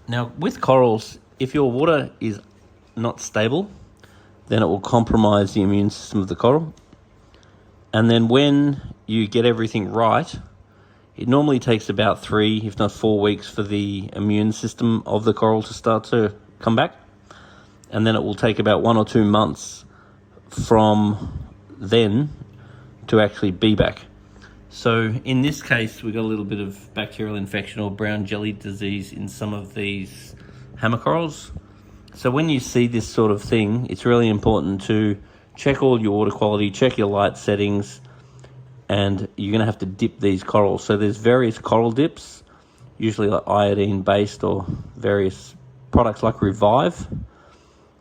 Now, with corals, if your water is not stable, then it will compromise the immune system of the coral. And then when you get everything right, it normally takes about 3, if not 4 weeks for the immune system of the coral to start to come back. And then it will take about 1 or 2 months from then to actually be back. So in this case, we got a little bit of bacterial infection or brown jelly disease in some of these hammer corals. So when you see this sort of thing, it's really important to check all your water quality, check your light settings, and you're going to have to dip these corals. So there's various coral dips, usually like iodine-based or various products like Revive.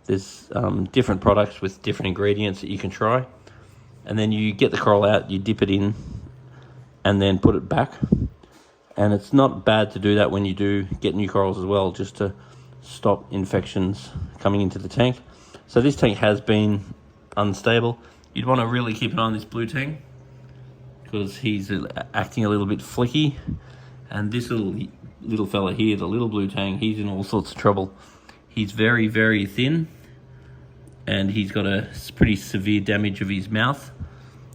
There's different products with different ingredients that you can try. And then you get the coral out, you dip it in, and then put it back. And it's not bad to do that when you do get new corals as well, just to stop infections coming into the tank. So this tank has been unstable. You'd want to really keep an eye on this blue tang because he's acting a little bit flicky. And this little fella here, the little blue tang, he's in all sorts of trouble. He's very, very thin, and he's got a pretty severe damage of his mouth.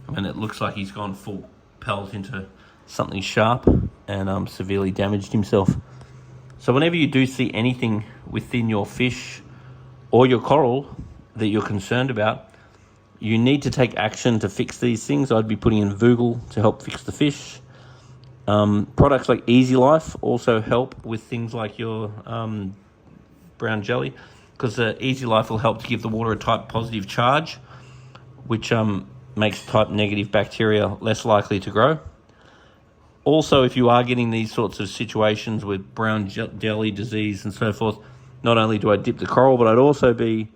I mean, it looks like he's gone full pelt into something sharp and severely damaged himself. So whenever you do see anything within your fish or your coral that you're concerned about, you need to take action to fix these things. I'd be putting in Vogel to help fix the fish. Products like Easy Life also help with things like your brown jelly, because Easy Life will help to give the water a type positive charge, which makes type negative bacteria less likely to grow. Also, if you are getting these sorts of situations with brown jelly disease and so forth, not only do I dip the coral, but I'd also be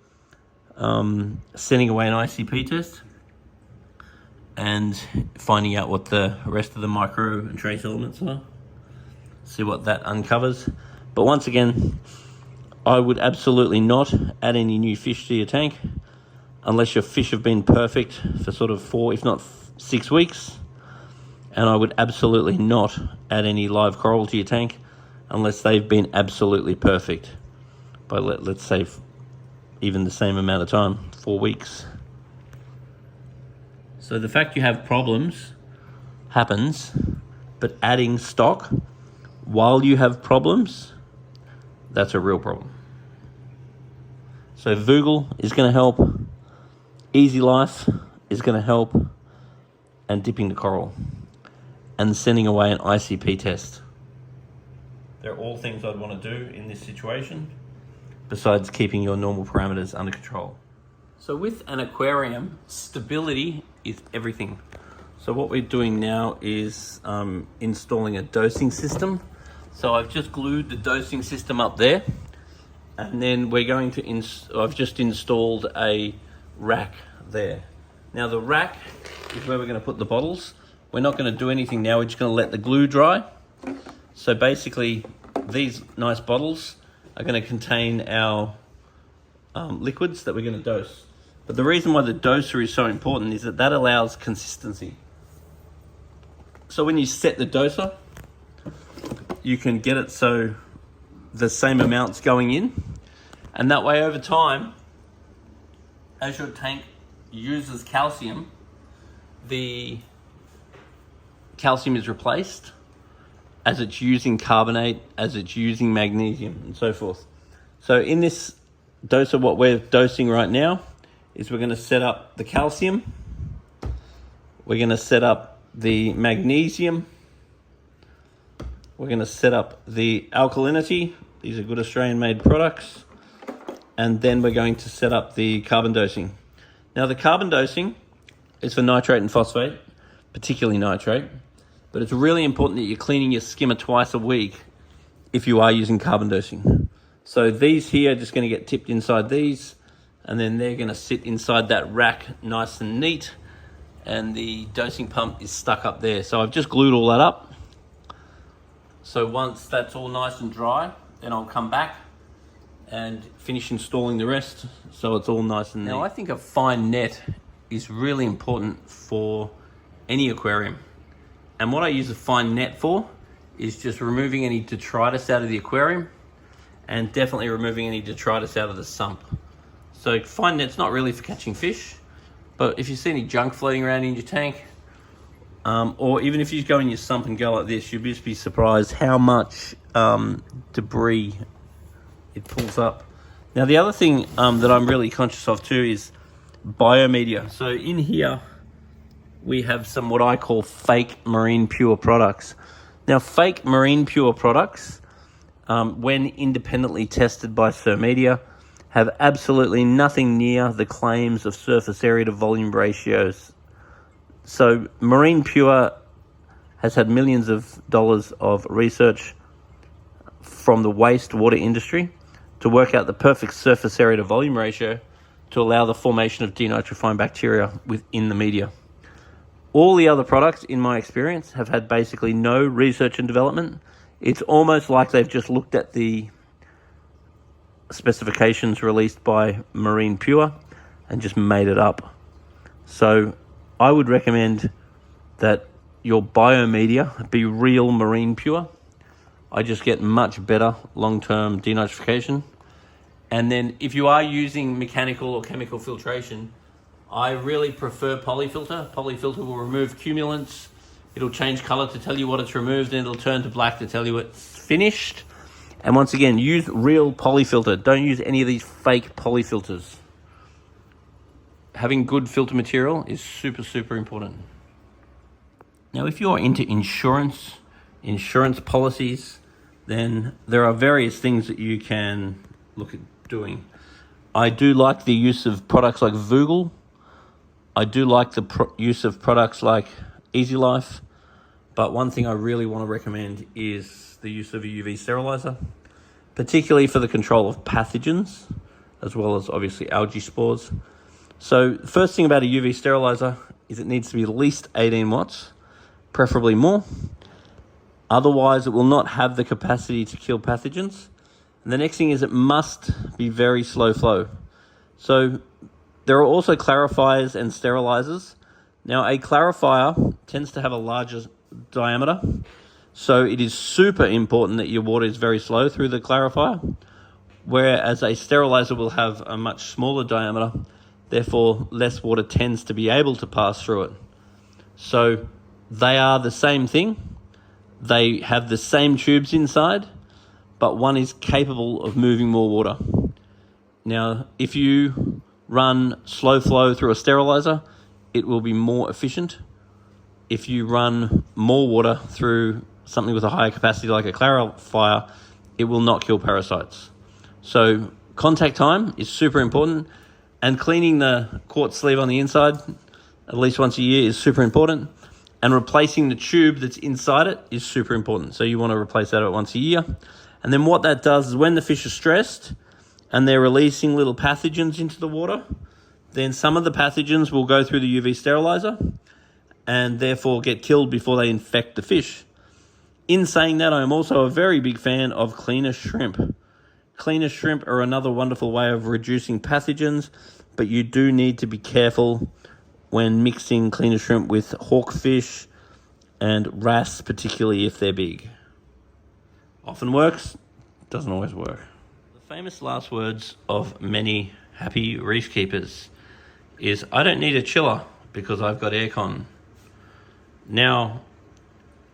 sending away an ICP test and finding out what the rest of the micro and trace elements are. See what that uncovers. But once again, I would absolutely not add any new fish to your tank unless your fish have been perfect for sort of 4, if not 6 weeks. And I would absolutely not add any live coral to your tank unless they've been absolutely perfect by, let's say, even the same amount of time, 4 weeks. So the fact you have problems happens, but adding stock while you have problems, that's a real problem. So Vogel is going to help, Easy Life is going to help, and dipping the coral and sending away an ICP test. They're all things I'd want to do in this situation, besides keeping your normal parameters under control. So with an aquarium, stability is everything. So what we're doing now is installing a dosing system. So I've just glued the dosing system up there, and then we're going to, I've just installed a rack there. Now the rack is where we're going to put the bottles. We're not going to do anything now, we're just going to let the glue dry. So basically these nice bottles are going to contain our liquids that we're going to dose. But the reason why the doser is so important is that allows consistency. So when you set the doser, you can get it so the same amounts going in, and that way over time, as your tank uses calcium, the calcium is replaced as it's using carbonate, as it's using magnesium, and so forth. So in this doser, what we're dosing right now is we're going to set up the calcium, we're going to set up the magnesium, we're going to set up the alkalinity. These are good Australian made products. And then we're going to set up the carbon dosing. Now the carbon dosing is for nitrate and phosphate, particularly nitrate, but it's really important that you're cleaning your skimmer twice a week if you are using carbon dosing. So these here are just going to get tipped inside these, and then they're going to sit inside that rack nice and neat, and the dosing pump is stuck up there. So I've just glued all that up. So once that's all nice and dry, then I'll come back and finish installing the rest so it's all nice and neat. Now I think a fine net is really important for any aquarium. And what I use a fine net for is just removing any detritus out of the aquarium and definitely removing any detritus out of the sump. So fine net's not really for catching fish, but if you see any junk floating around in your tank, or even if you go in your sump and go like this, you'll just be surprised how much debris it pulls up. Now the other thing that I'm really conscious of too is biomedia. So in here we have some what I call fake marine pure products. Now fake marine pure products, when independently tested by Media, have absolutely nothing near the claims of surface area to volume ratios. So Marine Pure has had millions of dollars of research from the wastewater industry to work out the perfect surface area to volume ratio to allow the formation of denitrifying bacteria within the media. All the other products, in my experience, have had basically no research and development. It's almost like they've just looked at the specifications released by Marine Pure and just made it up. So I would recommend that your biomedia be real Marine Pure. I just get much better long-term denitrification. And then if you are using mechanical or chemical filtration, I really prefer polyfilter. Polyfilter will remove cumulants. It'll change color to tell you what it's removed, and it'll turn to black to tell you it's finished. And once again, use real polyfilter. Don't use any of these fake polyfilters. Having good filter material is super, super important. Now, if you're into insurance policies, then there are various things that you can look at doing. I do like the use of products like Vogel. I do like the use of products like Easy Life, but one thing I really want to recommend is the use of a UV sterilizer, particularly for the control of pathogens, as well as obviously algae spores. So first thing about a UV sterilizer is it needs to be at least 18 watts, preferably more. Otherwise, it will not have the capacity to kill pathogens. And the next thing is it must be very slow flow. So there are also clarifiers and sterilizers. Now, a clarifier tends to have a larger diameter, so it is super important that your water is very slow through the clarifier, whereas a sterilizer will have a much smaller diameter, therefore less water tends to be able to pass through it. So they are the same thing. They have the same tubes inside, but one is capable of moving more water. Now, if you run slow flow through a sterilizer, it will be more efficient. If you run more water through something with a higher capacity like a clarifier, it will not kill parasites. So contact time is super important, and cleaning the quartz sleeve on the inside at least once a year is super important, and replacing the tube that's inside it is super important. So you want to replace that once a year. And then what that does is when the fish are stressed and they're releasing little pathogens into the water, then some of the pathogens will go through the UV sterilizer and therefore get killed before they infect the fish. In saying that, I am also a very big fan of cleaner shrimp. Cleaner shrimp are another wonderful way of reducing pathogens, but you do need to be careful when mixing cleaner shrimp with hawkfish and wrasse, particularly if they're big. Often works, doesn't always work. The famous last words of many happy reef keepers is, I don't need a chiller because I've got aircon. Now,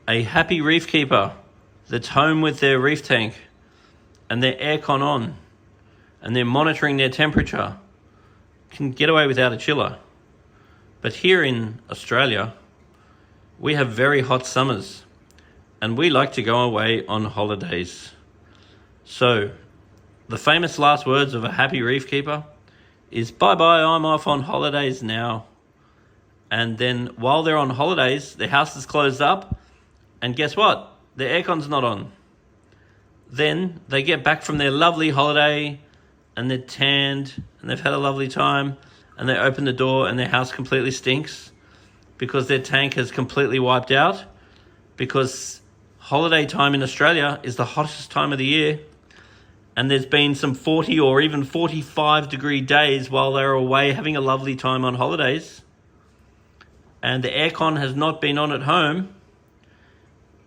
a happy reef keeper that's home with their reef tank and their aircon on and they're monitoring their temperature can get away without a chiller. But here in Australia, we have very hot summers and we like to go away on holidays. So the famous last words of a happy reef keeper is, bye-bye, I'm off on holidays now. And then while they're on holidays, their house is closed up, and guess what? Their aircon's not on. Then they get back from their lovely holiday and they're tanned and they've had a lovely time, and they open the door and their house completely stinks because their tank has completely wiped out, because holiday time in Australia is the hottest time of the year, and there's been some 40 or even 45 degree days while they're away having a lovely time on holidays, and the aircon has not been on at home,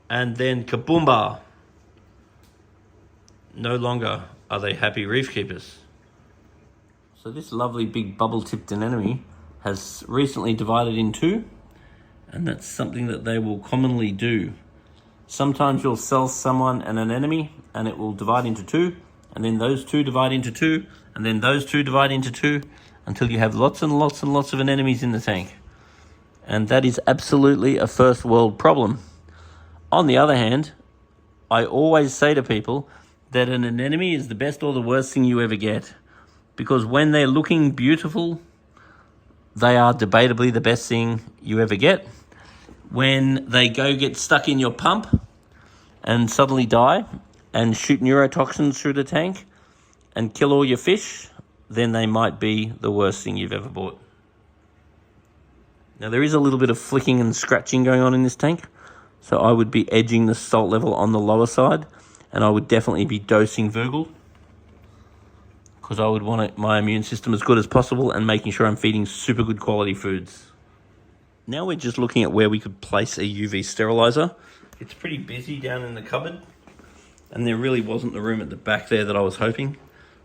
and then kaboomba, no longer are they happy reef keepers? So this lovely big bubble-tipped anemone has recently divided in two, and that's something that they will commonly do. Sometimes you'll sell someone an anemone and it will divide into two, and then those two divide into two, and then those two divide into two, until you have lots and lots and lots of anemones in the tank. And that is absolutely a first world problem. On the other hand, I always say to people that an anemone is the best or the worst thing you ever get, because when they're looking beautiful, they are debatably the best thing you ever get. When they go get stuck in your pump and suddenly die and shoot neurotoxins through the tank and kill all your fish, then they might be the worst thing you've ever bought. Now there is a little bit of flicking and scratching going on in this tank, so I would be edging the salt level on the lower side, and I would definitely be dosing Virgil, because I would want my immune system as good as possible and making sure I'm feeding super good quality foods. Now we're just looking at where we could place a UV sterilizer. It's pretty busy down in the cupboard, and there really wasn't the room at the back there that I was hoping.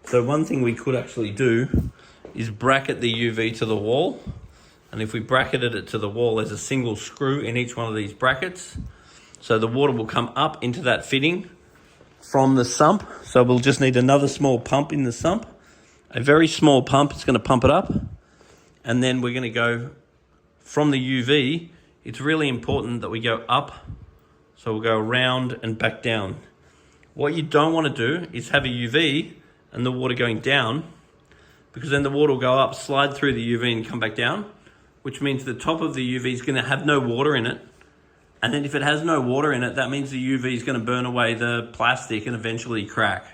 So one thing we could actually do is bracket the UV to the wall. And if we bracketed it to the wall, there's a single screw in each one of these brackets. So the water will come up into that fitting from the sump. So we'll just need another small pump in the sump. A very small pump, it's going to pump it up. And then we're going to go from the UV. It's really important that we go up. So we'll go around and back down. What you don't want to do is have a UV and the water going down, because then the water will go up, slide through the UV and come back down, which means the top of the UV is going to have no water in it. And then if it has no water in it, that means the UV is going to burn away the plastic and eventually crack.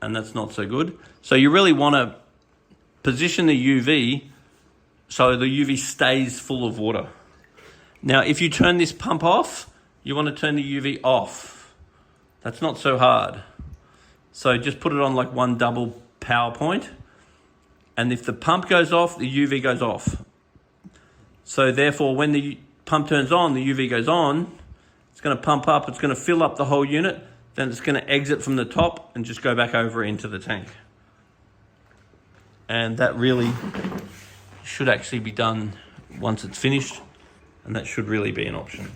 And that's not so good. So you really want to position the UV so the UV stays full of water. Now, if you turn this pump off, you want to turn the UV off. That's not so hard. So just put it on like one double power point. And if the pump goes off, the UV goes off. So therefore, when the pump turns on, the UV goes on. It's going to pump up. It's going to fill up the whole unit. Then it's going to exit from the top and just go back over into the tank. And that really should actually be done once it's finished. And that should really be an option.